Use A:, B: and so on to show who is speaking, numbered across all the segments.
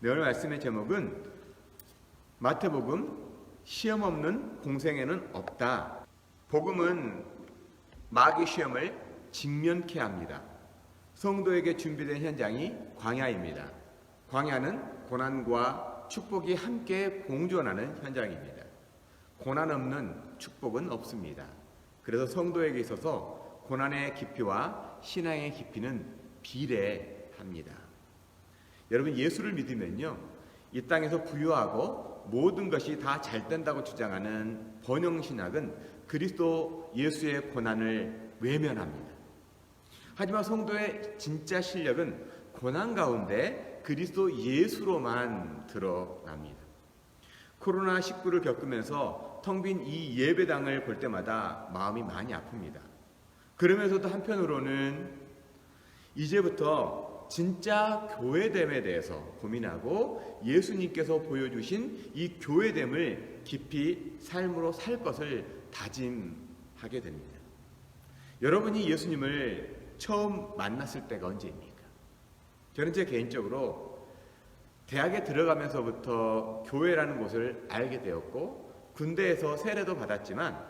A: 오늘 말씀의 제목은 마태복음 시험 없는 공생애는 없다. 복음은 마귀 시험을 직면케 합니다. 성도에게 준비된 현장이 광야입니다. 광야는 고난과 축복이 함께 공존하는 현장입니다. 고난 없는 축복은 없습니다. 그래서 성도에게 있어서 고난의 깊이와 신앙의 깊이는 비례합니다. 여러분, 예수를 믿으면요, 이 땅에서 부유하고 모든 것이 다 잘 된다고 주장하는 번영신학은 그리스도 예수의 고난을 외면합니다. 하지만 성도의 진짜 실력은 고난 가운데 그리스도 예수로만 드러납니다. 코로나19를 겪으면서 텅 빈 이 예배당을 볼 때마다 마음이 많이 아픕니다. 그러면서도 한편으로는 이제부터 진짜 교회됨에 대해서 고민하고 예수님께서 보여주신 이 교회됨을 깊이 삶으로 살 것을 다짐하게 됩니다. 여러분이 예수님을 처음 만났을 때가 언제입니까? 저는 제 개인적으로 대학에 들어가면서부터 교회라는 곳을 알게 되었고 군대에서 세례도 받았지만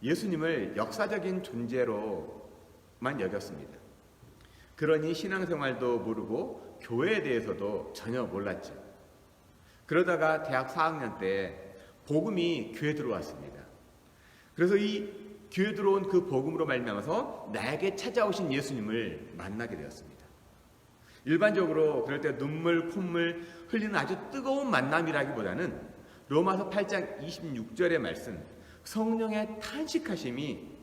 A: 예수님을 역사적인 존재로만 여겼습니다. 그러니 신앙생활도 모르고 교회에 대해서도 전혀 몰랐죠. 그러다가 대학 4학년 때 복음이 귀에 들어왔습니다. 그래서 이 귀에 들어온 그 복음으로 말미암아서 나에게 찾아오신 예수님을 만나게 되었습니다. 일반적으로 그럴 때 눈물, 콧물 흘리는 아주 뜨거운 만남이라기보다는 로마서 8장 26절의 말씀, 성령의 탄식하심이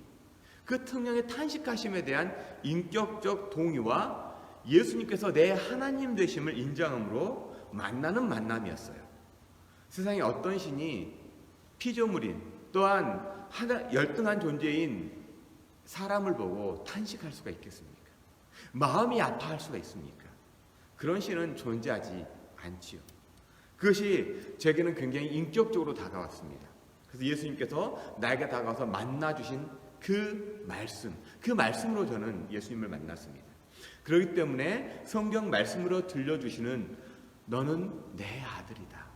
A: 그 성령의 탄식하심에 대한 인격적 동의와 예수님께서 내 하나님 되심을 인정함으로 만나는 만남이었어요. 세상에 어떤 신이 피조물인 또한 열등한 존재인 사람을 보고 탄식할 수가 있겠습니까? 마음이 아파할 수가 있습니까? 그런 신은 존재하지 않지요. 그것이 제게는 굉장히 인격적으로 다가왔습니다. 그래서 예수님께서 나에게 다가와서 만나주신 그 말씀으로 저는 예수님을 만났습니다. 그렇기 때문에 성경 말씀으로 들려주시는 너는 내 아들이다,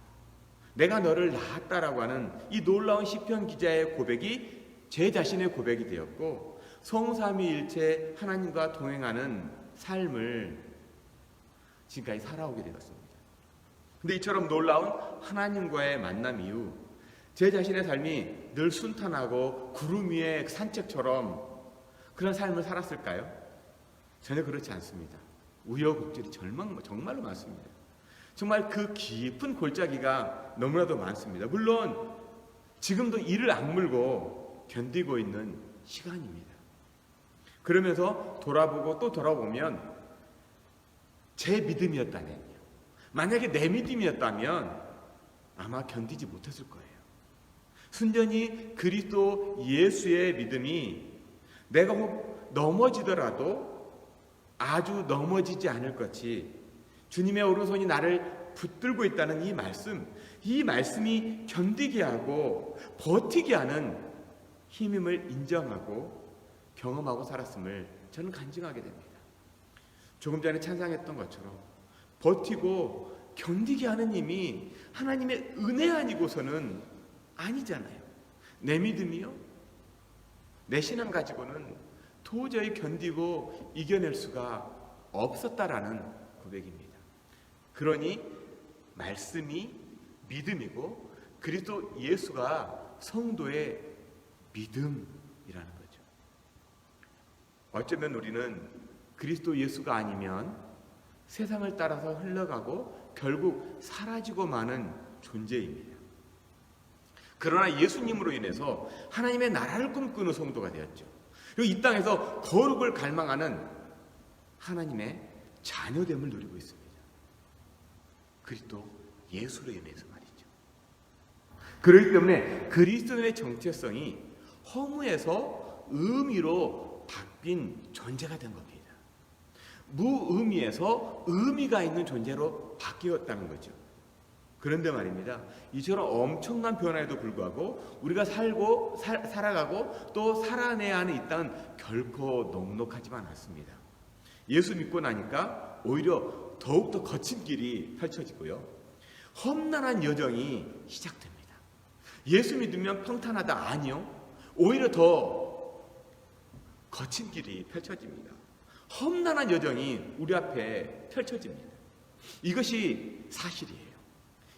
A: 내가 너를 낳았다라고 하는 이 놀라운 시편 기자의 고백이 제 자신의 고백이 되었고, 성삼위일체 하나님과 동행하는 삶을 지금까지 살아오게 되었습니다. 근데 이처럼 놀라운 하나님과의 만남 이후 제 자신의 삶이 늘 순탄하고 구름 위의 산책처럼 그런 삶을 살았을까요? 전혀 그렇지 않습니다. 우여곡절이 정말로 많습니다. 정말 그 깊은 골짜기가 너무나도 많습니다. 물론 지금도 이를 악물고 견디고 있는 시간입니다. 그러면서 돌아보고 또 돌아보면 제 믿음이었다면요, 만약에 내 믿음이었다면 아마 견디지 못했을 거예요. 순전히 그리스도 예수의 믿음이 내가 혹 넘어지더라도 아주 넘어지지 않을 것이 주님의 오른손이 나를 붙들고 있다는 이 말씀이 견디게 하고 버티게 하는 힘임을 인정하고 경험하고 살았음을 저는 간증하게 됩니다. 조금 전에 찬양했던 것처럼 버티고 견디게 하는 힘이 하나님의 은혜 아니고서는 아니잖아요. 내 믿음이요, 내 신앙 가지고는 도저히 견디고 이겨낼 수가 없었다라는 고백입니다. 그러니 말씀이 믿음이고 그리스도 예수가 성도의 믿음이라는 거죠. 어쩌면 우리는 그리스도 예수가 아니면 세상을 따라서 흘러가고 결국 사라지고 마는 존재입니다. 그러나 예수님으로 인해서 하나님의 나라를 꿈꾸는 성도가 되었죠. 그리고 이 땅에서 거룩을 갈망하는 하나님의 자녀됨을 누리고 있습니다. 그리스도 예수로 인해서 말이죠. 그렇기 때문에 그리스도인의 정체성이 허무에서 의미로 바뀐 존재가 된 겁니다. 무의미에서 의미가 있는 존재로 바뀌었다는 거죠. 그런데 말입니다, 이처럼 엄청난 변화에도 불구하고 우리가 살아가고 또 살아내야 하는 이 땅은 결코 넉넉하지만 않습니다. 예수 믿고 나니까 오히려 더욱더 거친 길이 펼쳐지고요. 험난한 여정이 시작됩니다. 예수 믿으면 평탄하다? 아니요. 오히려 더 거친 길이 펼쳐집니다. 험난한 여정이 우리 앞에 펼쳐집니다. 이것이 사실이에요.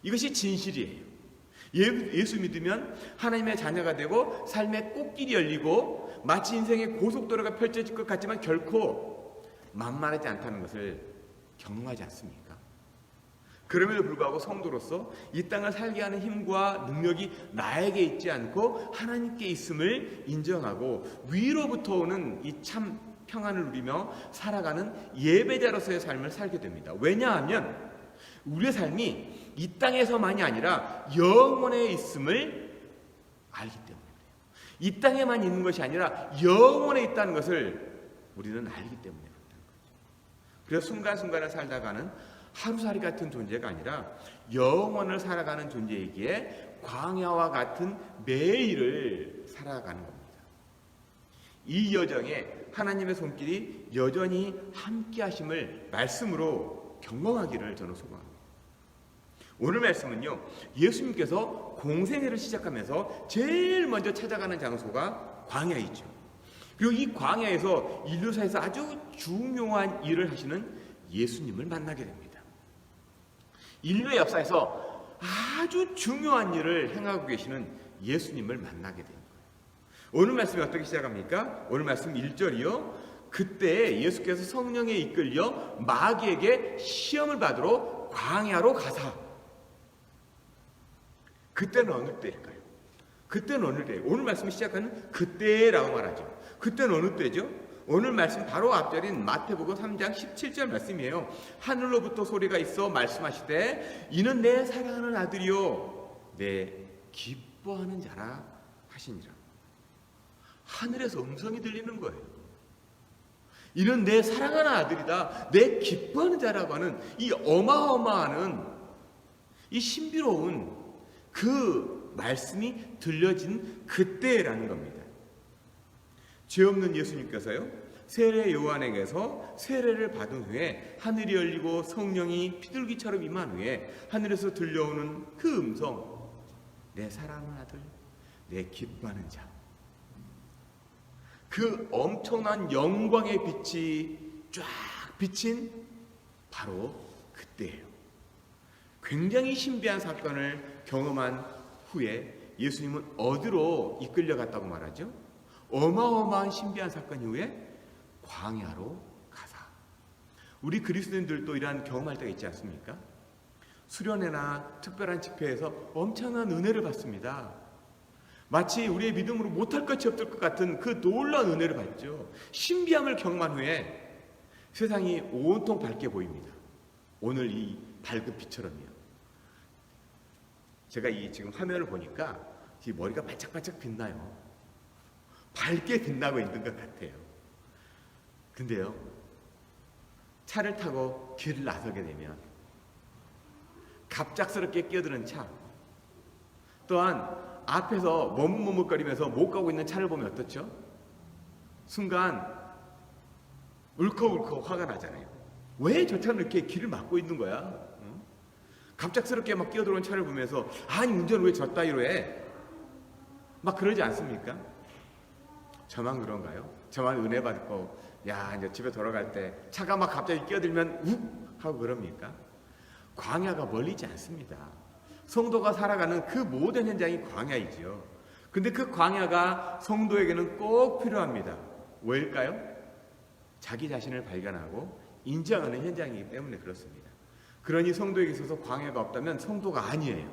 A: 이것이 진실이에요. 예수 믿으면 하나님의 자녀가 되고 삶의 꽃길이 열리고 마치 인생의 고속도로가 펼쳐질 것 같지만 결코 만만하지 않다는 것을 경험하지 않습니까? 그럼에도 불구하고 성도로서 이 땅을 살게 하는 힘과 능력이 나에게 있지 않고 하나님께 있음을 인정하고 위로부터 오는 이 참 평안을 누리며 살아가는 예배자로서의 삶을 살게 됩니다. 왜냐하면 우리의 삶이 이 땅에서만이 아니라 영원에 있음을 알기 때문에 그래요. 이 땅에만 있는 것이 아니라 영원에 있다는 것을 우리는 알기 때문에 그렇다는 거죠. 그래서 순간순간을 살다가는 하루살이 같은 존재가 아니라 영원을 살아가는 존재이기에 광야와 같은 매일을 살아가는 겁니다. 이 여정에 하나님의 손길이 여전히 함께 하심을 말씀으로 경험하기를 저는 소망합니다. 오늘 말씀은요, 예수님께서 공생애를 시작하면서 제일 먼저 찾아가는 장소가 광야이죠. 그리고 이 광야에서 인류사에서 아주 중요한 일을 하시는 예수님을 만나게 됩니다. 인류의 역사에서 아주 중요한 일을 행하고 계시는 예수님을 만나게 됩니다. 오늘 말씀이 어떻게 시작합니까? 오늘 말씀 1절이요. 그때 예수께서 성령에 이끌려 마귀에게 시험을 받으러 광야로 가사. 그때는 어느 때일까요? 그때는 어느 때예요? 오늘 말씀이 시작하는 그때라고 말하죠. 그때는 어느 때죠? 오늘 말씀 바로 앞절인 마태복음 3장 17절 말씀이에요. 하늘로부터 소리가 있어 말씀하시되 이는 내 사랑하는 아들이요 내 기뻐하는 자라 하시니라. 하늘에서 음성이 들리는 거예요. 이는 내 사랑하는 아들이다. 내 기뻐하는 자라고 하는 이 어마어마한 이 신비로운 그 말씀이 들려진 그때라는 겁니다. 죄 없는 예수님께서요, 세례 요한에게서 세례를 받은 후에 하늘이 열리고 성령이 비둘기처럼 임한 후에 하늘에서 들려오는 그 음성, 내 사랑하는 아들, 내 기뻐하는 자. 그 엄청난 영광의 빛이 쫙 비친 바로 그때예요. 굉장히 신비한 사건을 경험한 후에 예수님은 어디로 이끌려갔다고 말하죠? 어마어마한 신비한 사건 이후에 광야로 가사. 우리 그리스도인들도 이러한 경험할 때가 있지 않습니까? 수련회나 특별한 집회에서 엄청난 은혜를 받습니다. 마치 우리의 믿음으로 못할 것이 없을 것 같은 그 놀라운 은혜를 받죠. 신비함을 경험한 후에 세상이 온통 밝게 보입니다. 오늘 이 밝은 빛처럼요. 제가 이 지금 화면을 보니까 이 머리가 반짝반짝 빛나요. 밝게 빛나고 있는 것 같아요. 근데요, 차를 타고 길을 나서게 되면 갑작스럽게 끼어드는 차, 또한 앞에서 머뭇머뭇거리면서 못 가고 있는 차를 보면 어떻죠? 순간 울컥울컥 화가 나잖아요. 왜 저 차는 이렇게 길을 막고 있는 거야? 응? 갑작스럽게 막 끼어들어온 차를 보면서 아니 운전을 왜 저 따위로 해? 막 그러지 않습니까? 저만 그런가요? 저만 은혜 받고 야 이제 집에 돌아갈 때 차가 막 갑자기 끼어들면 욱 하고 그럽니까? 광야가 멀리지 않습니다. 성도가 살아가는 그 모든 현장이 광야이지요. 근데 그 광야가 성도에게는 꼭 필요합니다. 왜일까요? 자기 자신을 발견하고 인정하는 현장이기 때문에 그렇습니다. 그러니 성도에게 있어서 광야가 없다면 성도가 아니에요.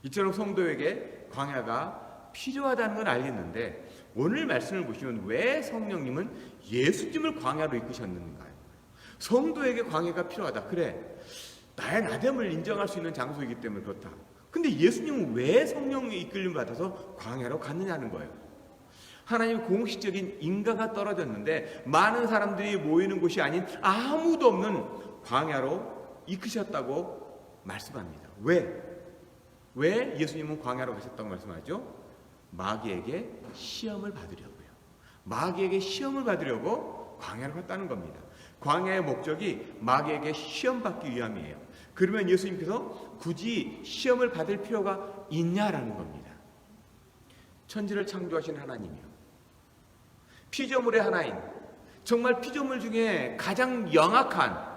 A: 이처럼 성도에게 광야가 필요하다는 건 알겠는데 오늘 말씀을 보시면 왜 성령님은 예수님을 광야로 이끄셨는가요? 성도에게 광야가 필요하다. 그래, 나의 나됨을 인정할 수 있는 장소이기 때문에 그렇다. 근데 예수님은 왜 성령의 이끌림 받아서 광야로 갔느냐는 거예요. 하나님의 공식적인 인가가 떨어졌는데 많은 사람들이 모이는 곳이 아닌 아무도 없는 광야로 이끄셨다고 말씀합니다. 왜 예수님은 광야로 가셨다고 말씀하죠? 마귀에게 시험을 받으려고요. 마귀에게 시험을 받으려고 광야로 갔다는 겁니다. 광야의 목적이 마귀에게 시험 받기 위함이에요. 그러면 예수님께서 굳이 시험을 받을 필요가 있냐라는 겁니다. 천지를 창조하신 하나님이요, 피조물의 하나인, 정말 피조물 중에 가장 영악한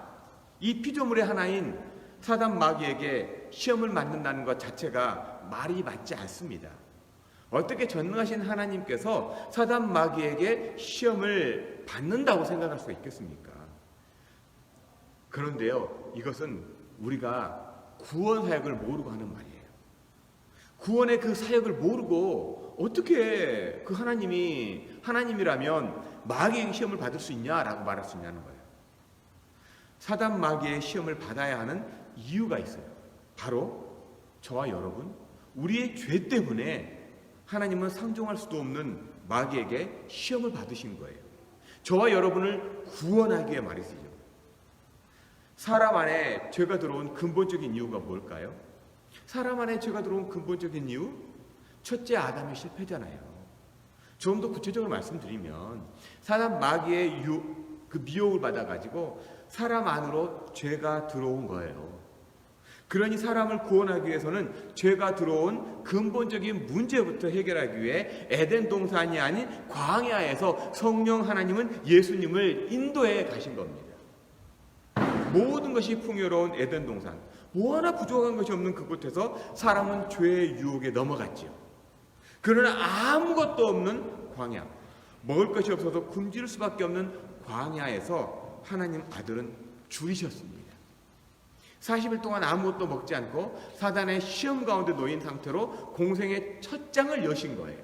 A: 이 피조물의 하나인 사단 마귀에게 시험을 맞는다는 것 자체가 말이 맞지 않습니다. 어떻게 전능하신 하나님께서 사단 마귀에게 시험을 받는다고 생각할 수가 있겠습니까? 그런데요, 이것은 우리가 구원 사역을 모르고 하는 말이에요. 구원의 그 사역을 모르고 어떻게 그 하나님이 하나님이라면 마귀에게 시험을 받을 수 있냐라고 말할 수 있냐는 거예요. 사단 마귀의 시험을 받아야 하는 이유가 있어요. 바로 저와 여러분, 우리의 죄 때문에 하나님은 상종할 수도 없는 마귀에게 시험을 받으신 거예요. 저와 여러분을 구원하기 위해 말이죠. 사람 안에 죄가 들어온 근본적인 이유가 뭘까요? 사람 안에 죄가 들어온 근본적인 이유? 첫째 아담의 실패잖아요. 좀 더 구체적으로 말씀드리면 사단 마귀의 그 미혹을 받아가지고 사람 안으로 죄가 들어온 거예요. 그러니 사람을 구원하기 위해서는 죄가 들어온 근본적인 문제부터 해결하기 위해 에덴 동산이 아닌 광야에서 성령 하나님은 예수님을 인도해 가신 겁니다. 모든 것이 풍요로운 에덴 동산, 뭐 하나 부족한 것이 없는 그곳에서 사람은 죄의 유혹에 넘어갔지요. 그러나 아무것도 없는 광야, 먹을 것이 없어서 굶주릴 수밖에 없는 광야에서 하나님 아들은 죽이셨습니다. 40일 동안 아무것도 먹지 않고 사단의 시험 가운데 놓인 상태로 공생의 첫 장을 여신 거예요.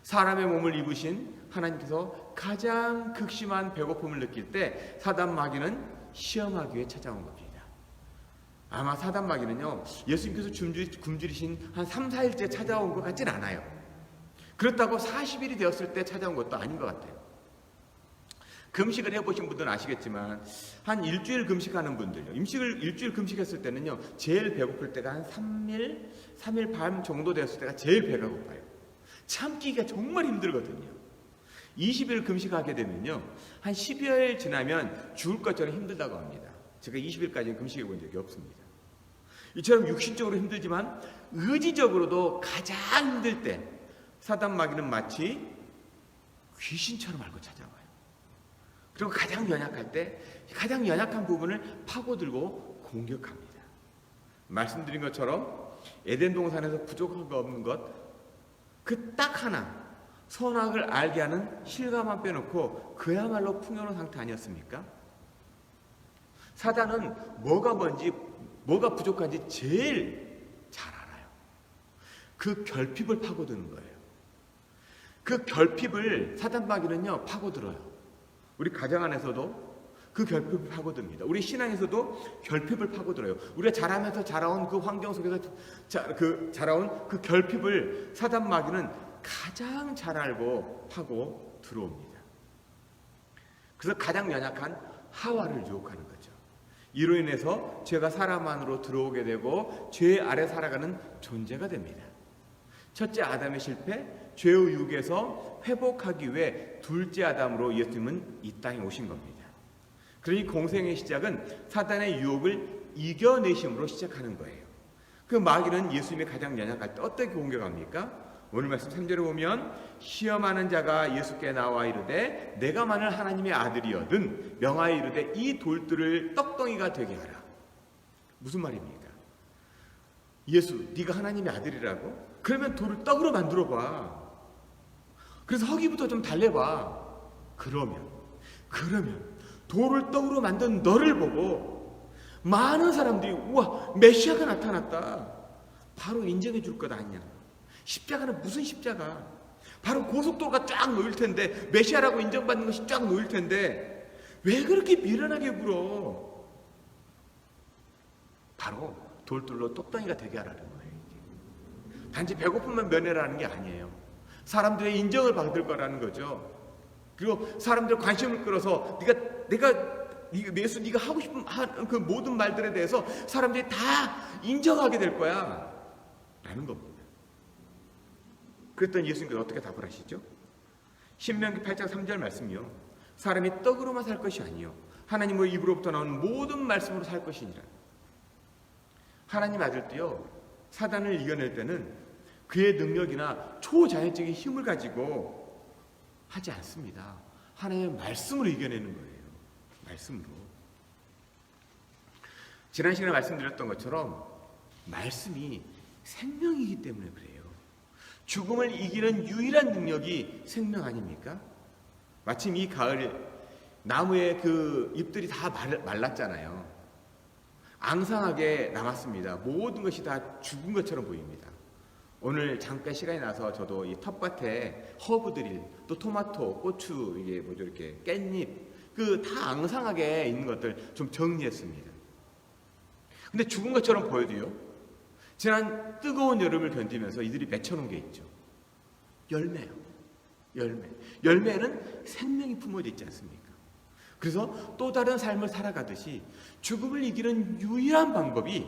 A: 사람의 몸을 입으신 하나님께서 가장 극심한 배고픔을 느낄 때 사단 마귀는 시험하기 위해 찾아온 겁니다. 아마 사단 마귀는요, 예수님께서 굶주리신 한 3, 4일째 찾아온 것 같진 않아요. 그렇다고 40일이 되었을 때 찾아온 것도 아닌 것 같아요. 금식을 해보신 분들은 아시겠지만 한 일주일 금식하는 분들요, 일주일 금식했을 때는요, 제일 배고플 때가 한 3일 반 정도 되었을 때가 제일 배가 고파요. 참기가 정말 힘들거든요. 20일 금식하게 되면요, 한 10여일 지나면 죽을 것처럼 힘들다고 합니다. 제가 20일까지는 금식해 본 적이 없습니다. 이처럼 육신적으로 힘들지만 의지적으로도 가장 힘들 때 사단 마귀는 마치 귀신처럼 알고 찾아와요. 그리고 가장 연약할 때 가장 연약한 부분을 파고들고 공격합니다. 말씀드린 것처럼 에덴 동산에서 부족한 거 없는 것, 그 딱 하나, 선악을 알게 하는 실과만 빼놓고 그야말로 풍요로운 상태 아니었습니까? 사단은 뭐가 뭔지, 뭐가 부족한지 제일 잘 알아요. 그 결핍을 파고드는 거예요. 그 결핍을 사단 마귀는요, 파고들어요. 우리 가정 안에서도 그 결핍을 파고듭니다. 우리 신앙에서도 결핍을 파고들어요. 우리가 자라면서 자라온 그 환경 속에서 자라온 그 결핍을 사단 마귀는 가장 잘 알고 파고 들어옵니다. 그래서 가장 연약한 하와를 유혹하는 거죠. 이로 인해서 죄가 사람 안으로 들어오게 되고 죄 아래 살아가는 존재가 됩니다. 첫째 아담의 실패, 죄의 유혹에서 회복하기 위해 둘째 아담으로 예수님은 이 땅에 오신 겁니다. 그러니 공생의 시작은 사단의 유혹을 이겨내심으로 시작하는 거예요. 그 마귀는 예수님의 가장 연약할 때 어떻게 공격합니까? 오늘 말씀 3절에 보면 시험하는 자가 예수께 나와 이르되 내가 만일 하나님의 아들이거든 명하여 이르되 이 돌들을 떡덩이가 되게 하라. 무슨 말입니까? 예수, 네가 하나님의 아들이라고? 그러면 돌을 떡으로 만들어 봐. 그래서 허기부터 좀 달래봐. 그러면 돌을 떡으로 만든 너를 보고 많은 사람들이 우와, 메시아가 나타났다, 바로 인정해 줄 것 아니냐. 십자가는 무슨 십자가? 바로 고속도로가 쫙 놓일 텐데, 메시아라고 인정받는 것이 쫙 놓일 텐데 왜 그렇게 미련하게 굴어? 바로 돌들로 떡덩이가 되게 하라는 거예요. 이게. 단지 배고픔만 면해라는 게 아니에요. 사람들의 인정을 받을 거라는 거죠. 그리고 사람들의 관심을 끌어서 예수 네가 하고 싶은 그 모든 말들에 대해서 사람들이 다 인정하게 될 거야 라는 겁니다. 그랬더니 예수님께서 어떻게 답을 하시죠? 신명기 8장 3절 말씀이요, 사람이 떡으로만 살 것이 아니요 하나님의 입으로부터 나오는 모든 말씀으로 살 것이니라. 하나님 아들도요, 사단을 이겨낼 때는 그의 능력이나 초자연적인 힘을 가지고 하지 않습니다. 하나님의 말씀으로 이겨내는 거예요. 말씀으로. 지난 시간에 말씀드렸던 것처럼 말씀이 생명이기 때문에 그래요. 죽음을 이기는 유일한 능력이 생명 아닙니까? 마침 이 가을 나무의 그 잎들이 다 말랐잖아요. 앙상하게 남았습니다. 모든 것이 다 죽은 것처럼 보입니다. 오늘 잠깐 시간이 나서 저도 이 텃밭에 허브들이 또 토마토, 고추, 이게 뭐죠, 이렇게 깻잎, 그 다 앙상하게 있는 것들 좀 정리했습니다. 근데 죽은 것처럼 보여도요, 지난 뜨거운 여름을 견디면서 이들이 맺혀놓은 게 있죠. 열매요. 열매는 생명이 품어져 있지 않습니까? 그래서 또 다른 삶을 살아가듯이 죽음을 이기는 유일한 방법이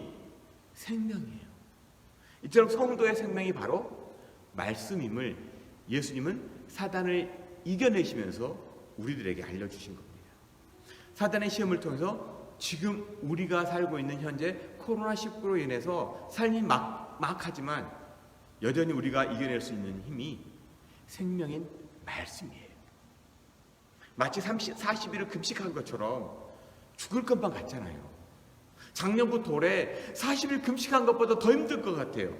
A: 생명이에요. 이처럼 성도의 생명이 바로 말씀임을 예수님은 사단을 이겨내시면서 우리들에게 알려주신 겁니다. 사단의 시험을 통해서 지금 우리가 살고 있는 현재 코로나19로 인해서 삶이 막막하지만 여전히 우리가 이겨낼 수 있는 힘이 생명인 말씀이에요. 마치 40일을 금식한 것처럼 죽을 것만 같잖아요. 작년부터 올해 40일 금식한 것보다 더 힘들 것 같아요.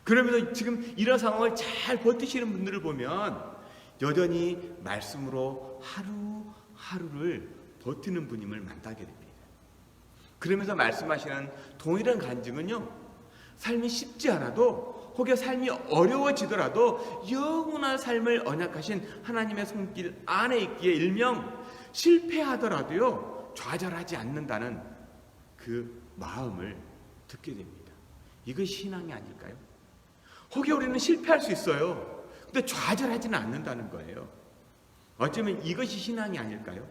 A: 그러면서 지금 이런 상황을 잘 버티시는 분들을 보면 여전히 말씀으로 하루하루를 버티는 분임을 만나게 됩니다. 그러면서 말씀하시는 동일한 간증은요, 삶이 쉽지 않아도 혹여 삶이 어려워지더라도 영원한 삶을 언약하신 하나님의 손길 안에 있기에 일명 실패하더라도요 좌절하지 않는다는 그 마음을 듣게 됩니다. 이것이 신앙이 아닐까요? 혹여 우리는 실패할 수 있어요. 근데 좌절하지는 않는다는 거예요. 어쩌면 이것이 신앙이 아닐까요?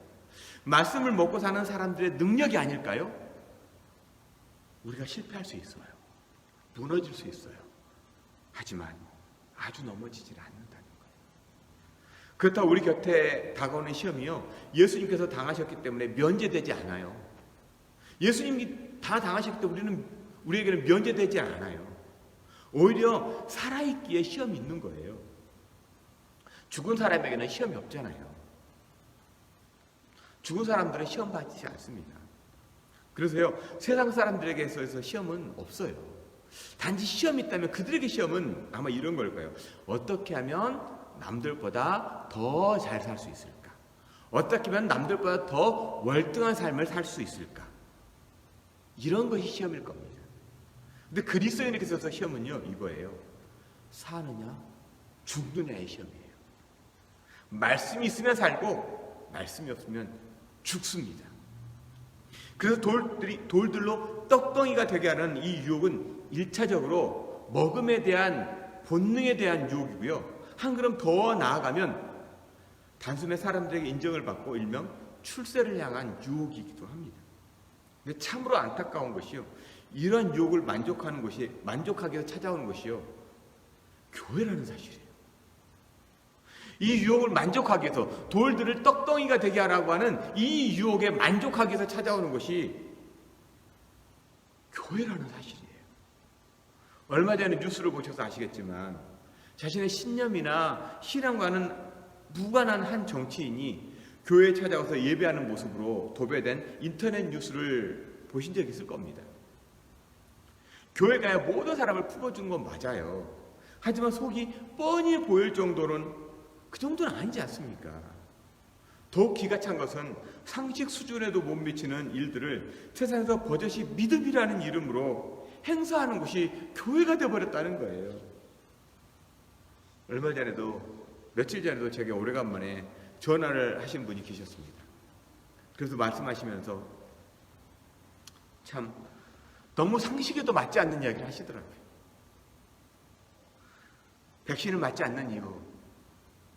A: 말씀을 먹고 사는 사람들의 능력이 아닐까요? 우리가 실패할 수 있어요. 무너질 수 있어요. 하지만 아주 넘어지질 않는다는 거예요. 그렇다고 우리 곁에 다가오는 시험이요, 예수님께서 당하셨기 때문에 면제되지 않아요. 예수님이 다 당하셨기 때문에 우리에게는 면제되지 않아요. 오히려 살아있기에 시험이 있는 거예요. 죽은 사람에게는 시험이 없잖아요. 죽은 사람들은 시험 받지 않습니다. 그래서요, 세상 사람들에게 있어서 시험은 없어요. 단지 시험이 있다면 그들에게 시험은 아마 이런 걸 거예요. 어떻게 하면 남들보다 더 잘 살 수 있을까? 어떻게 하면 남들보다 더 월등한 삶을 살 수 있을까? 이런 것이 시험일 겁니다. 근데 그리스도인에게 있어서 시험은요, 이거예요. 사느냐 죽느냐의 시험이에요. 말씀이 있으면 살고 말씀이 없으면 죽습니다. 그래서 돌들로 떡덩이가 되게 하는 이 유혹은 1차적으로 먹음에 대한 본능에 대한 유혹이고요. 한 걸음 더 나아가면 단숨에 사람들에게 인정을 받고 일명 출세를 향한 유혹이기도 합니다. 근데 참으로 안타까운 것이요, 이런 유혹을 만족하기 위해서 찾아오는 것이요, 교회라는 사실이에요. 이 유혹을 만족하기 위해서, 돌들을 떡덩이가 되게 하라고 하는 이 유혹에 만족하기 위해서 찾아오는 것이 교회라는 사실이에요. 얼마 전에 뉴스를 보셔서 아시겠지만 자신의 신념이나 신앙과는 무관한 한 정치인이 교회에 찾아와서 예배하는 모습으로 도배된 인터넷 뉴스를 보신 적이 있을 겁니다. 교회가 모든 사람을 품어준 건 맞아요. 하지만 속이 뻔히 보일 정도는 그 정도는 아니지 않습니까? 더욱 기가 찬 것은 상식 수준에도 못 미치는 일들을 세상에서 버젓이 믿음이라는 이름으로 행사하는 것이 교회가 되어버렸다는 거예요. 며칠 전에도 제게 오래간만에 전화를 하신 분이 계셨습니다. 그래서 말씀하시면서 참 너무 상식에도 맞지 않는 이야기를 하시더라고요. 백신을 맞지 않는 이유,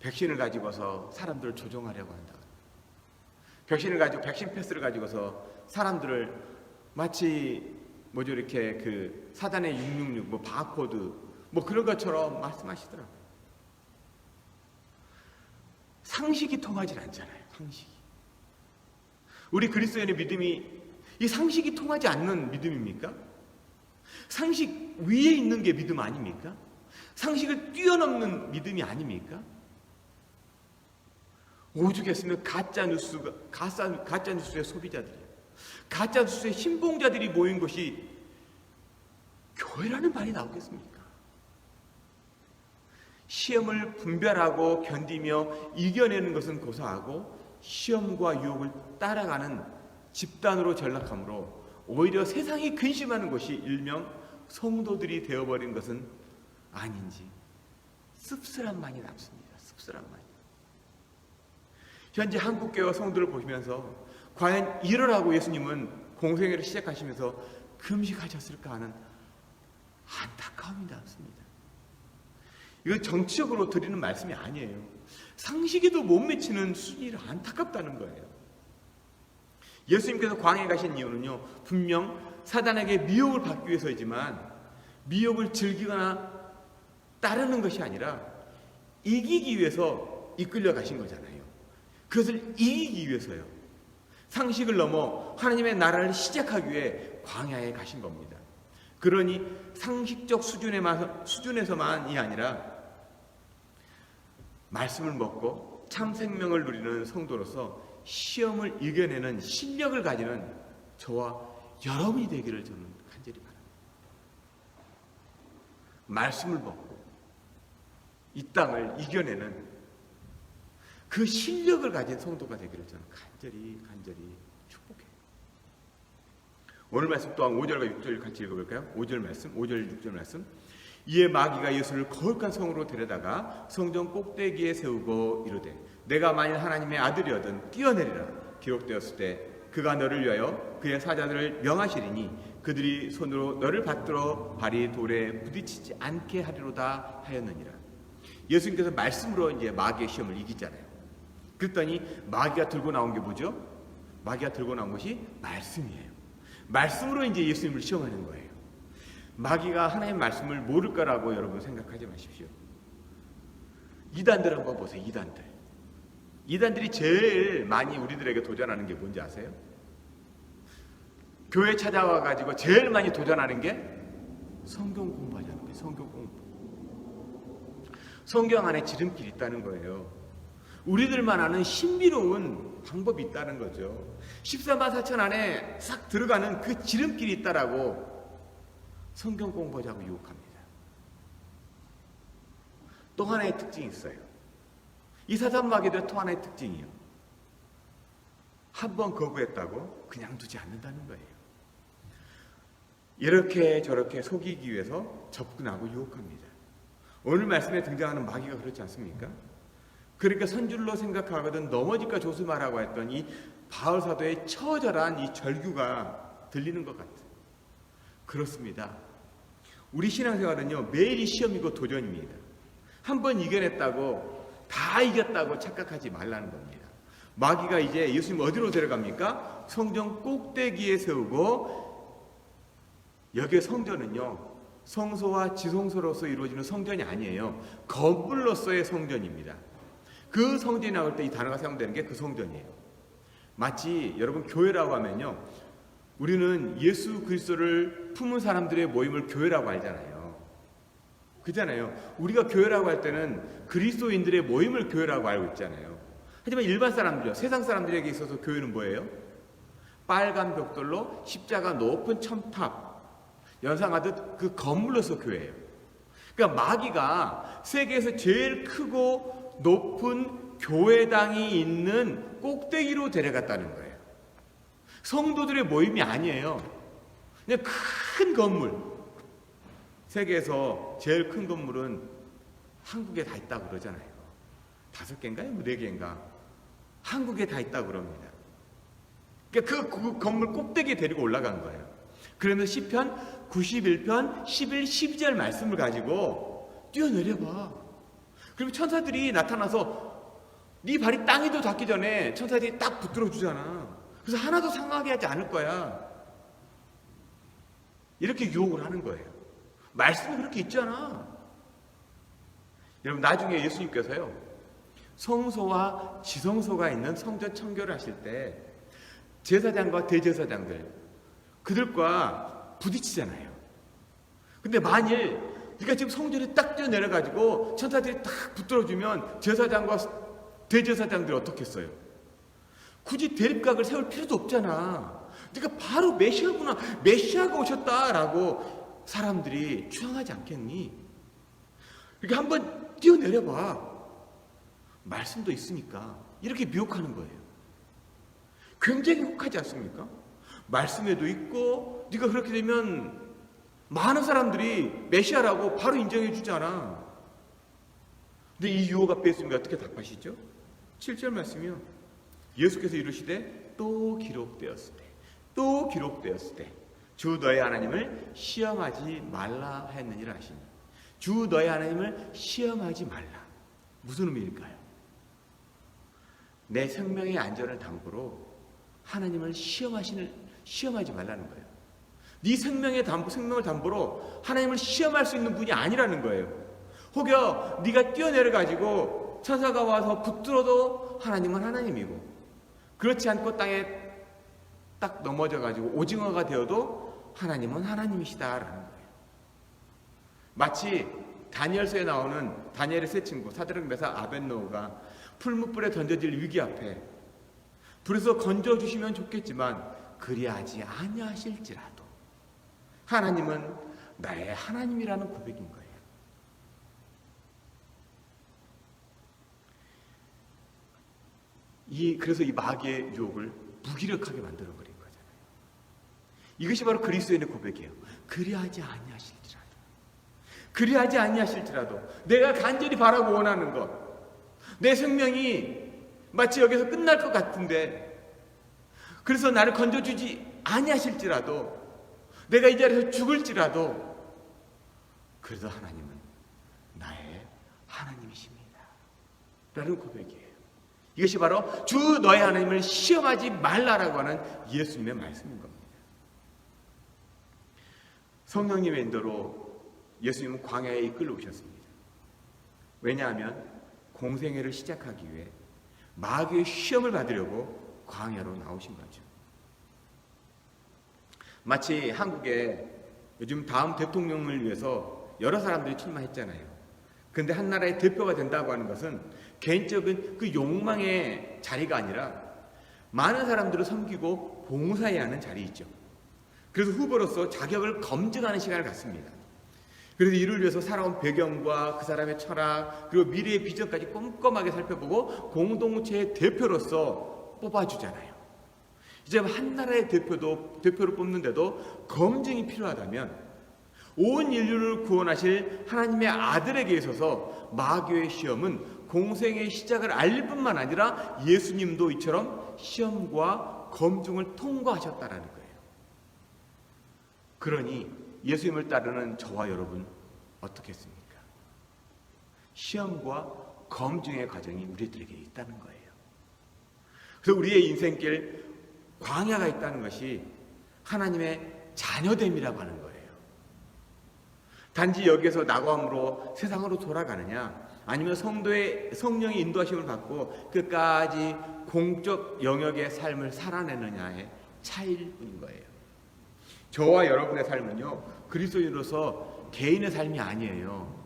A: 백신을 가지고서 사람들을 조종하려고 한다. 백신 패스를 가지고서 사람들을 마치 이렇게 그 사단의 666 바코드 그런 것처럼 말씀하시더라고요. 상식이 통하지 않잖아요. 상식이. 우리 그리스도인의 믿음이 이 상식이 통하지 않는 믿음입니까? 상식 위에 있는 게 믿음 아닙니까? 상식을 뛰어넘는 믿음이 아닙니까? 오죽했으면 가짜뉴스의 소비자들이에요. 가짜뉴스의 신봉자들이 모인 것이 교회라는 말이 나오겠습니까? 시험을 분별하고 견디며 이겨내는 것은 고사하고 시험과 유혹을 따라가는 집단으로 전락하므로 오히려 세상이 근심하는 것이 일명 성도들이 되어버린 것은 아닌지 씁쓸함만이 남습니다. 씁쓸함만이. 현재 한국교회와 성도를 보시면서 과연 이러라고 예수님은 공생애를 시작하시면서 금식하셨을까 하는 안타까움이 남습니다. 이건 정치적으로 드리는 말씀이 아니에요. 상식에도 못 미치는 수준이라 안타깝다는 거예요. 예수님께서 광야에 가신 이유는요, 분명 사단에게 미혹을 받기 위해서이지만 미혹을 즐기거나 따르는 것이 아니라 이기기 위해서 이끌려 가신 거잖아요. 그것을 이기기 위해서요. 상식을 넘어 하나님의 나라를 시작하기 위해 광야에 가신 겁니다. 그러니 상식적 수준에서만이 아니라 말씀을 먹고 참 생명을 누리는 성도로서 시험을 이겨내는 실력을 가지는 저와 여러분이 되기를 저는 간절히 바랍니다. 말씀을 먹고 이 땅을 이겨내는 그 실력을 가진 성도가 되기를 저는 간절히 축복해요. 오늘 말씀 또한 5절과 6절 같이 읽어볼까요? 5절 말씀, 5절 6절 말씀. 이에 마귀가 예수를 거룩한 성으로 데려다가 성전 꼭대기에 세우고 이르되 내가 만일 하나님의 아들이거든 뛰어내리라. 기록되었을 때 그가 너를 위하여 그의 사자들을 명하시리니 그들이 손으로 너를 받들어 발이 돌에 부딪히지 않게 하리로다 하였느니라. 예수님께서 말씀으로 이제 마귀의 시험을 이기잖아요. 그랬더니 마귀가 들고 나온 게 뭐죠? 마귀가 들고 나온 것이 말씀이에요. 말씀으로 이제 예수님을 시험하는 거예요. 마귀가 하나님의 말씀을 모를 거라고 여러분 생각하지 마십시오. 이단들 한번 보세요. 이단들이 제일 많이 우리들에게 도전하는 게 뭔지 아세요? 교회 찾아와 가지고 제일 많이 도전하는 게 성경 공부하자는 거예요. 성경 공부. 성경 안에 지름길이 있다는 거예요. 우리들만 아는 신비로운 방법이 있다는 거죠. 14만 4천 안에 싹 들어가는 그 지름길이 있다라고 성경 공부하자고 유혹합니다. 또 하나의 특징이 있어요. 이 사단마귀들의 또 하나의 특징이요. 한 번 거부했다고 그냥 두지 않는다는 거예요. 이렇게 저렇게 속이기 위해서 접근하고 유혹합니다. 오늘 말씀에 등장하는 마귀가 그렇지 않습니까? 그러니까 선줄로 생각하거든 넘어질까 조심하라고 했던 이 바울 사도의 처절한 이 절규가 들리는 것 같아요. 그렇습니다. 우리 신앙생활은요, 매일이 시험이고 도전입니다. 한 번 이겨냈다고 다 이겼다고 착각하지 말라는 겁니다. 마귀가 이제 예수님 어디로 데려갑니까? 성전 꼭대기에 세우고, 여기에 성전은요, 성소와 지성소로서 이루어지는 성전이 아니에요. 건물로서의 성전입니다. 그 성전이 나올 때 이 단어가 사용되는 게 그 성전이에요. 마치 여러분 교회라고 하면요, 우리는 예수 그리스도를 품은 사람들의 모임을 교회라고 알잖아요. 그잖아요. 우리가 교회라고 할 때는 그리스도인들의 모임을 교회라고 알고 있잖아요. 하지만 일반 사람들이요, 세상 사람들에게 있어서 교회는 뭐예요? 빨간 벽돌로 십자가 높은 첨탑 연상하듯 그 건물로서 교회예요. 그러니까 마귀가 세계에서 제일 크고 높은 교회당이 있는 꼭대기로 데려갔다는 거예요. 성도들의 모임이 아니에요. 그냥 큰 건물. 세계에서 제일 큰 건물은 한국에 다 있다고 그러잖아요. 5개인가요? 4개인가? 한국에 다 있다고 그럽니다. 그러니까 그 건물 꼭대기에 데리고 올라간 거예요. 그러면서 시편 91편 11, 12절 말씀을 가지고 뛰어내려봐. 그러면 천사들이 나타나서 네 발이 땅에도 닿기 전에 천사들이 딱 붙들어 주잖아. 그래서 하나도 상하게 하지 않을 거야. 이렇게 유혹을 하는 거예요. 말씀이 그렇게 있잖아. 여러분, 나중에 예수님께서요, 성소와 지성소가 있는 성전 청결을 하실 때 제사장과 대제사장들, 그들과 부딪히잖아요. 근데 만일 네가 지금 성전에 딱 뛰어내려가지고 천사들이 딱 붙들어주면 제사장과 대제사장들이 어떻게 했어요? 굳이 대립각을 세울 필요도 없잖아. 네가 바로 메시아구나, 메시아가 오셨다라고 사람들이 추앙하지 않겠니? 그러니까 한번 뛰어내려봐. 말씀도 있으니까. 이렇게 미혹하는 거예요. 굉장히 혹하지 않습니까? 말씀에도 있고 네가 그렇게 되면 많은 사람들이 메시아라고 바로 인정해 주잖아. 근데 이 유혹 앞에 예수님이 어떻게 답하시죠? 7절 말씀이요. 예수께서 이르시되 또 기록되었을 때 주 너의 하나님을 시험하지 말라 했느니라 하시니, 주 너의 하나님을 시험하지 말라. 무슨 의미일까요? 내 생명의 안전을 담보로 하나님을 시험하지 말라는 거예요. 네 생명을 담보로 하나님을 시험할 수 있는 분이 아니라는 거예요. 혹여 네가 뛰어내려 가지고 천사가 와서 붙들어도 하나님은 하나님이고, 그렇지 않고 땅에 딱 넘어져 가지고 오징어가 되어도 하나님은 하나님이시다라는 거예요. 마치 다니엘서에 나오는 다니엘의 세 친구 사드락 메삭 아벳노고가 풀무불에 던져질 위기 앞에 불에서 건져주시면 좋겠지만 그리하지 아니하실지라도 하나님은 나의 하나님이라는 고백인 거예요. 그래서 이 마귀의 유혹을 무기력하게 만들어버린 거잖아요. 이것이 바로 그리스도인의 고백이에요. 그리하지 아니하실지라도 내가 간절히 바라고 원하는 것, 내 생명이 마치 여기서 끝날 것 같은데, 그래서 나를 건져주지 아니하실지라도, 내가 이 자리에서 죽을지라도, 그래도 하나님은 나의 하나님이십니다 라는 고백이에요. 이것이 바로 주 너의 하나님을 시험하지 말라라고 하는 예수님의 말씀인 겁니다. 성령님의 인도로 예수님은 광야에 이끌어 오셨습니다. 왜냐하면 공생애를 시작하기 위해 마귀의 시험을 받으려고 광야로 나오신 거죠. 마치 한국에 요즘 다음 대통령을 위해서 여러 사람들이 출마했잖아요. 그런데 한 나라의 대표가 된다고 하는 것은 개인적인 그 욕망의 자리가 아니라 많은 사람들을 섬기고 봉사해야 하는 자리이죠. 그래서 후보로서 자격을 검증하는 시간을 갖습니다. 그래서 이를 위해서 살아온 배경과 그 사람의 철학, 그리고 미래의 비전까지 꼼꼼하게 살펴보고 공동체의 대표로서 뽑아주잖아요. 이제 한 나라의 대표를 뽑는데도 검증이 필요하다면 온 인류를 구원하실 하나님의 아들에게 있어서 마귀의 시험은 공생의 시작을 알릴 뿐만 아니라 예수님도 이처럼 시험과 검증을 통과하셨다라는 거예요. 그러니 예수님을 따르는 저와 여러분 어떻게 했습니까? 시험과 검증의 과정이 우리들에게 있다는 거예요. 그래서 우리의 인생길 광야가 있다는 것이 하나님의 자녀됨이라고 하는 거예요. 단지 여기에서 낙원으로 세상으로 돌아가느냐, 아니면 성도의 성령의 인도하심을 받고 끝까지 공적 영역의 삶을 살아내느냐의 차이일 뿐인 거예요. 저와 여러분의 삶은요, 그리스도인으로서 개인의 삶이 아니에요.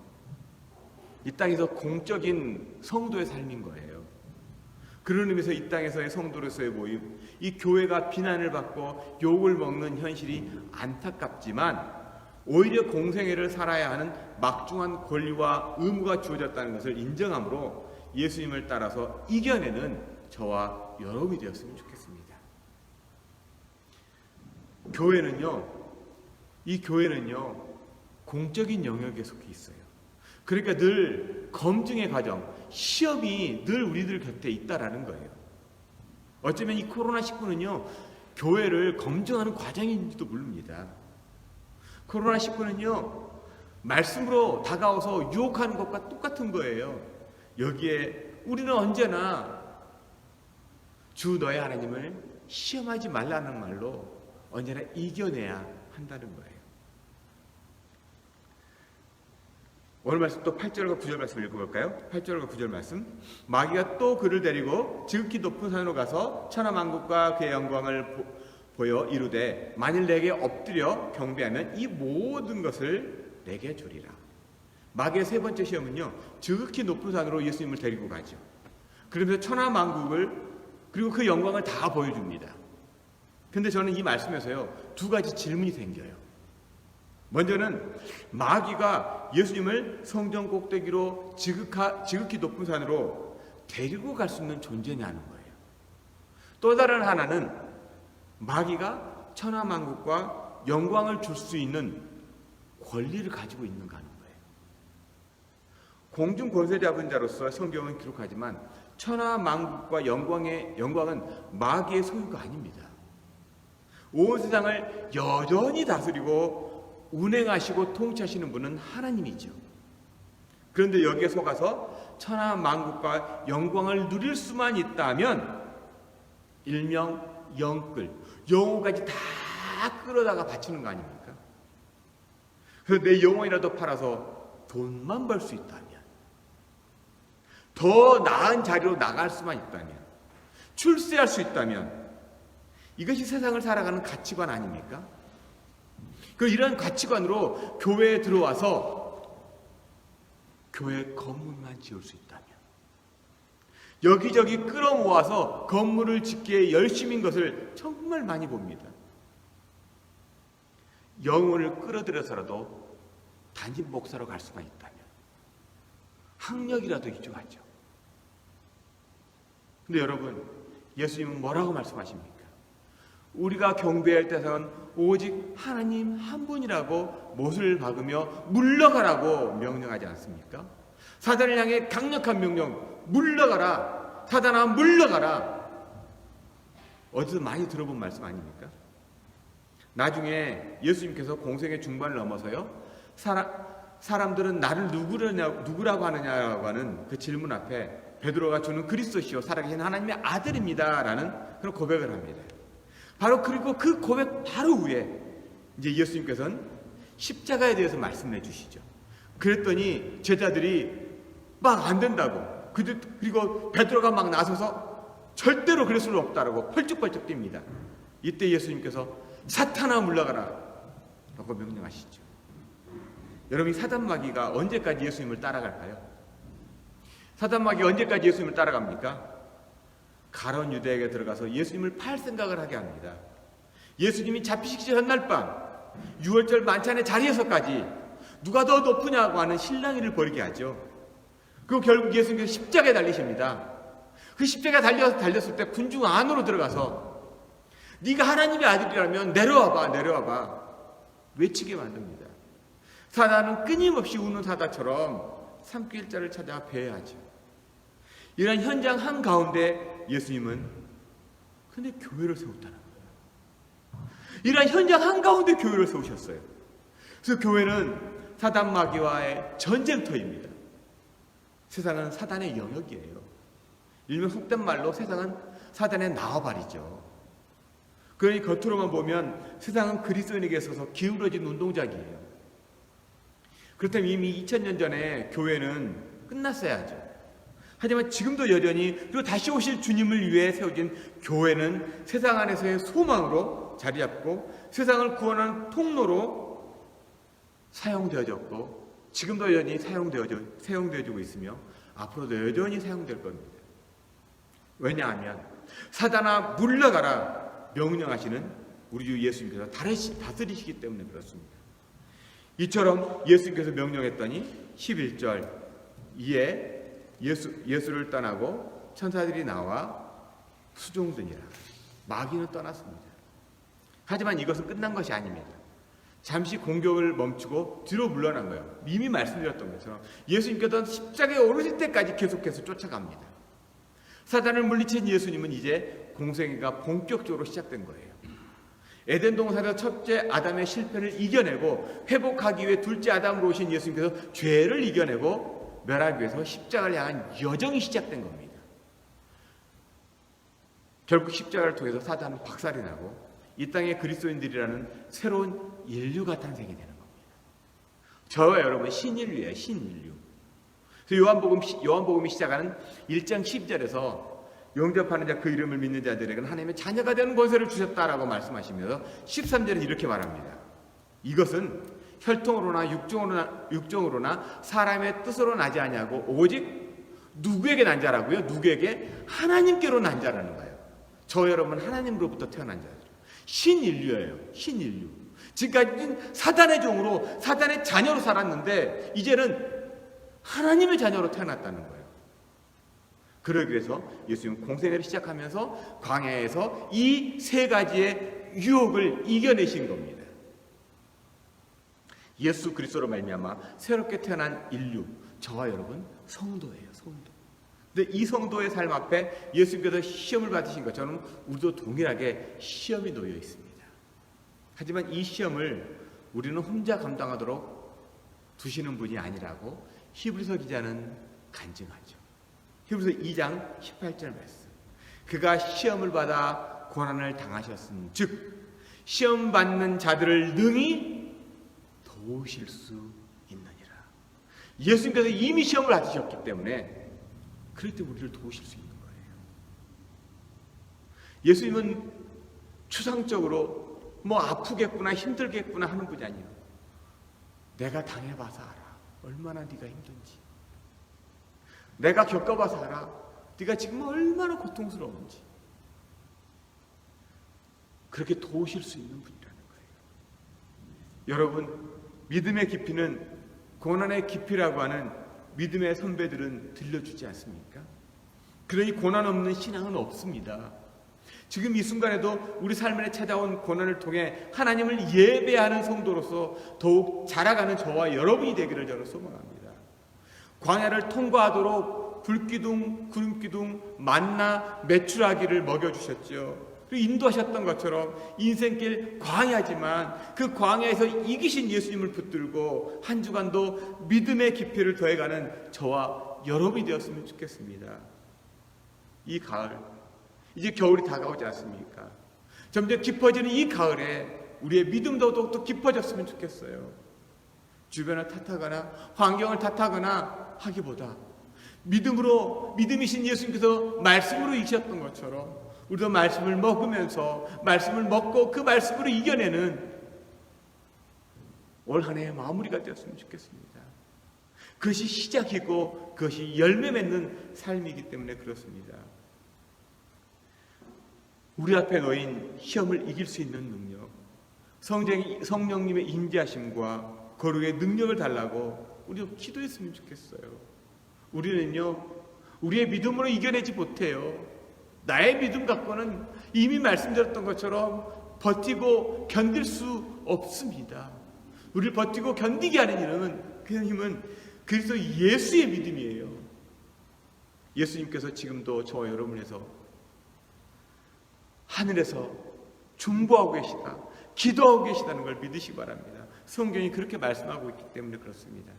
A: 이 땅에서 공적인 성도의 삶인 거예요. 그런 의미에서 이 땅에서의 성도로서의 모임, 이 교회가 비난을 받고 욕을 먹는 현실이 안타깝지만 오히려 공생애를 살아야 하는 막중한 권리와 의무가 주어졌다는 것을 인정함으로 예수님을 따라서 이겨내는 저와 여러분이 되었으면 좋겠습니다. 이 교회는요 공적인 영역에 속해 있어요. 그러니까 늘 검증의 과정, 시험이 늘 우리들 곁에 있다라는 거예요. 어쩌면 이 코로나19는요 교회를 검증하는 과정인지도 모릅니다. 코로나19는요 말씀으로 다가와서 유혹하는 것과 똑같은 거예요. 여기에 우리는 언제나 주 너의 하나님을 시험하지 말라는 말로 언제나 이겨내야 한다는 거예요. 오늘 말씀 또 8절과 9절 말씀 읽어볼까요? 8절과 9절 말씀. 마귀가 또 그를 데리고 지극히 높은 산으로 가서 천하만국과 그의 영광을 보여 이르되 만일 내게 엎드려 경배하면 이 모든 것을 내게 주리라. 마귀의 세 번째 시험은요, 지극히 높은 산으로 예수님을 데리고 가죠. 그러면서 천하만국을 그리고 그 영광을 다 보여줍니다. 근데 저는 이 말씀에서요, 두 가지 질문이 생겨요. 먼저는 마귀가 예수님을 성전 꼭대기로 지극히 높은 산으로 데리고 갈 수 있는 존재냐는 거예요. 또 다른 하나는 마귀가 천하만국과 영광을 줄 수 있는 권리를 가지고 있는가 하는 거예요. 공중 권세 잡은 자로서 성경은 기록하지만 천하만국과 영광은 마귀의 소유가 아닙니다. 온 세상을 여전히 다스리고 운행하시고 통치하시는 분은 하나님이죠. 그런데 여기에 속아서 천하만국과 영광을 누릴 수만 있다면 일명 영끌, 영혼까지 다 끌어다가 바치는 거 아닙니까? 그래서 내 영혼이라도 팔아서 돈만 벌 수 있다면, 더 나은 자리로 나갈 수만 있다면, 출세할 수 있다면, 이것이 세상을 살아가는 가치관 아닙니까? 이런 가치관으로 교회에 들어와서 교회 건물만 지을 수 있다면, 여기저기 끌어모아서 건물을 짓기에 열심인 것을 정말 많이 봅니다. 영혼을 끌어들여서라도 단임 목사로 갈 수만 있다면 학력이라도 이주하죠. 근데 여러분, 예수님은 뭐라고 말씀하십니까? 우리가 경배할 때는 오직 하나님 한 분이라고 못을 박으며 물러가라고 명령하지 않습니까? 사단을 향해 강력한 명령, 물러가라, 사단아 물러가라. 어디서 많이 들어본 말씀 아닙니까? 나중에 예수님께서 공생의 중반을 넘어서요, 사람들은 나를 누구라고 하느냐라고 하는 그 질문 앞에 베드로가 주는 그리스도시요 살아계신 하나님의 아들입니다 라는 그런 고백을 합니다. 바로 그리고 그 고백 바로 위에 이제 예수님께서는 십자가에 대해서 말씀해 주시죠. 그랬더니 제자들이 막 안 된다고, 그리고 베드로가 막 나서서 절대로 그럴 수는 없다라고 펄쩍펄쩍 뜁니다. 이때 예수님께서 사탄아 물러가라 라고 명령하시죠. 여러분, 사단 마귀가 언제까지 예수님을 따라갈까요? 사단 마귀가 언제까지 예수님을 따라갑니까? 가론 유대에게 들어가서 예수님을 팔 생각을 하게 합니다. 예수님이 잡히시기 전날 밤 6월절 만찬의 자리에서까지 누가 더 높으냐고 하는 실랑이를 벌이게 하죠. 그리고 결국 예수님께서 십자가에 달리십니다. 그 십자가에 달렸을 때 군중 안으로 들어가서 네가 하나님의 아들이라면 내려와봐 외치게 만듭니다. 사단은 끊임없이 우는 사자처럼 산길자를 찾아 배회하죠. 이런 현장 한가운데 예수님은 근데 교회를 세웠다는 거예요. 이런 현장 한가운데 교회를 세우셨어요. 그래서 교회는 사단 마귀와의 전쟁터입니다. 세상은 사단의 영역이에요. 일명 속된 말로 세상은 사단의 나와바리죠. 그러니 겉으로만 보면 세상은 그리스도인에게 있어서 기울어진 운동장이에요. 그렇다면 이미 2000년 전에 교회는 끝났어야죠. 하지만 지금도 여전히, 그리고 다시 오실 주님을 위해 세워진 교회는 세상 안에서의 소망으로 자리 잡고 세상을 구원하는 통로로 사용되어졌고 지금도 여전히 사용되어지고 있으며 앞으로도 여전히 사용될 겁니다. 왜냐하면 사단아 물러가라 명령하시는 우리 주 예수님께서 다스리시기 때문에 그렇습니다. 이처럼 예수님께서 명령했더니 11절 이에 예수를 떠나고 천사들이 나와 수종드니라. 마귀는 떠났습니다. 하지만 이것은 끝난 것이 아닙니다. 잠시 공격을 멈추고 뒤로 물러난 거예요. 이미 말씀드렸던 것처럼 예수님께서는 십자가에 오르실 때까지 계속해서 쫓아갑니다. 사단을 물리친 예수님은 이제 공생애가 본격적으로 시작된 거예요. 에덴 동산에서 첫째 아담의 실패를 이겨내고 회복하기 위해 둘째 아담으로 오신 예수님께서 죄를 이겨내고 멸하기 위해서 십자가를 향한 여정이 시작된 겁니다. 결국 십자가를 통해서 사단은 박살이 나고 이 땅에 그리스도인들이라는 새로운 인류가 탄생이 되는 겁니다. 저와 여러분 신인류예요. 신인류. 그래서 요한복음이 시작하는 1장 10절에서 영접하는 자 그 이름을 믿는 자들에게는 하나님의 자녀가 되는 권세를 주셨다라고 말씀하시면서 13절에 이렇게 말합니다. 이것은 혈통으로나 육종으로나 사람의 뜻으로 나지 아니하고 오직 누구에게 난 자라고요? 누구에게? 하나님께로 난 자라는 거예요. 저 여러분 하나님으로부터 태어난 자들. 신인류예요. 신인류. 지금까지 사단의 종으로 사단의 자녀로 살았는데 이제는 하나님의 자녀로 태어났다는 거예요. 그러기 위해서 예수님은 공생애를 시작하면서 광야에서 이 세 가지의 유혹을 이겨내신 겁니다. 예수 그리스도로 말미암아 새롭게 태어난 인류, 저와 여러분 성도예요. 성도. 근데 이 성도의 삶 앞에 예수님께서 시험을 받으신 것처럼 우리도 동일하게 시험이 놓여 있습니다. 하지만 이 시험을 우리는 혼자 감당하도록 두시는 분이 아니라고 히브리서 기자는 간증하죠. 히브리서 2장 18절 말씀. 그가 시험을 받아 고난을 당하셨음 즉 시험 받는 자들을 능히 도우실 수 있느니라. 예수님께서 이미 시험을 받으셨기 때문에 그럴 때 우리를 도우실 수 있는 거예요. 예수님은 추상적으로 뭐 아프겠구나 힘들겠구나 하는 분이 아니에요. 내가 당해봐서 알아. 얼마나 네가 힘든지. 내가 겪어봐서 알아. 네가 지금 얼마나 고통스러운지. 그렇게 도우실 수 있는 분이라는 거예요. 여러분, 믿음의 깊이는 고난의 깊이라고 하는 믿음의 선배들은 들려주지 않습니까? 그러니 고난 없는 신앙은 없습니다. 지금 이 순간에도 우리 삶에 찾아온 고난을 통해 하나님을 예배하는 성도로서 더욱 자라가는 저와 여러분이 되기를 저는 소망합니다. 광야를 통과하도록 불기둥, 구름기둥, 만나, 메추라기를 먹여주셨죠. 그리고 인도하셨던 것처럼 인생길 광야지만 그 광야에서 이기신 예수님을 붙들고 한 주간도 믿음의 깊이를 더해가는 저와 여러분이 되었으면 좋겠습니다. 이 가을, 이제 겨울이 다가오지 않습니까? 점점 깊어지는 이 가을에 우리의 믿음도 더욱더 깊어졌으면 좋겠어요. 주변을 탓하거나 환경을 탓하거나 하기보다 믿음이신 예수님께서 말씀으로 이기셨던 것처럼 우리도 말씀을 먹으면서 말씀을 먹고 그 말씀으로 이겨내는 올 한 해의 마무리가 되었으면 좋겠습니다. 그것이 시작이고 그것이 열매 맺는 삶이기 때문에 그렇습니다. 우리 앞에 놓인 시험을 이길 수 있는 능력, 성령님의 인자하심과 거룩의 능력을 달라고 우리도 기도했으면 좋겠어요. 우리는요, 우리의 믿음으로 이겨내지 못해요. 나의 믿음 갖고는 이미 말씀드렸던 것처럼 버티고 견딜 수 없습니다. 우리를 버티고 견디게 하는 그 힘은 그리스도 예수의 믿음이에요. 예수님께서 지금도 저와 여러분에서 하늘에서 중보하고 계시다, 기도하고 계시다는 걸 믿으시기 바랍니다. 성경이 그렇게 말씀하고 있기 때문에 그렇습니다.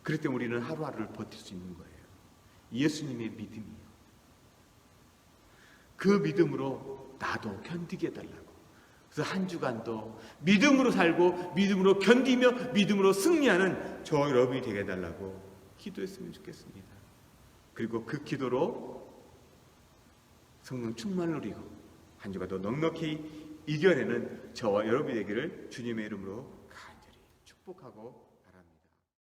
A: 그럴 때 우리는 하루하루를 버틸 수 있는 거예요. 예수님의 믿음이요. 그 믿음으로 나도 견디게 해달라고. 그래서 한 주간도 믿음으로 살고 믿음으로 견디며 믿음으로 승리하는 저와 여러분이 되게 해달라고 기도했으면 좋겠습니다. 그리고 그 기도로 성령 충만을 누리고 한 주가 더 넉넉히 이겨내는 저와 여러분이 되기를 주님의 이름으로 간절히 축복하고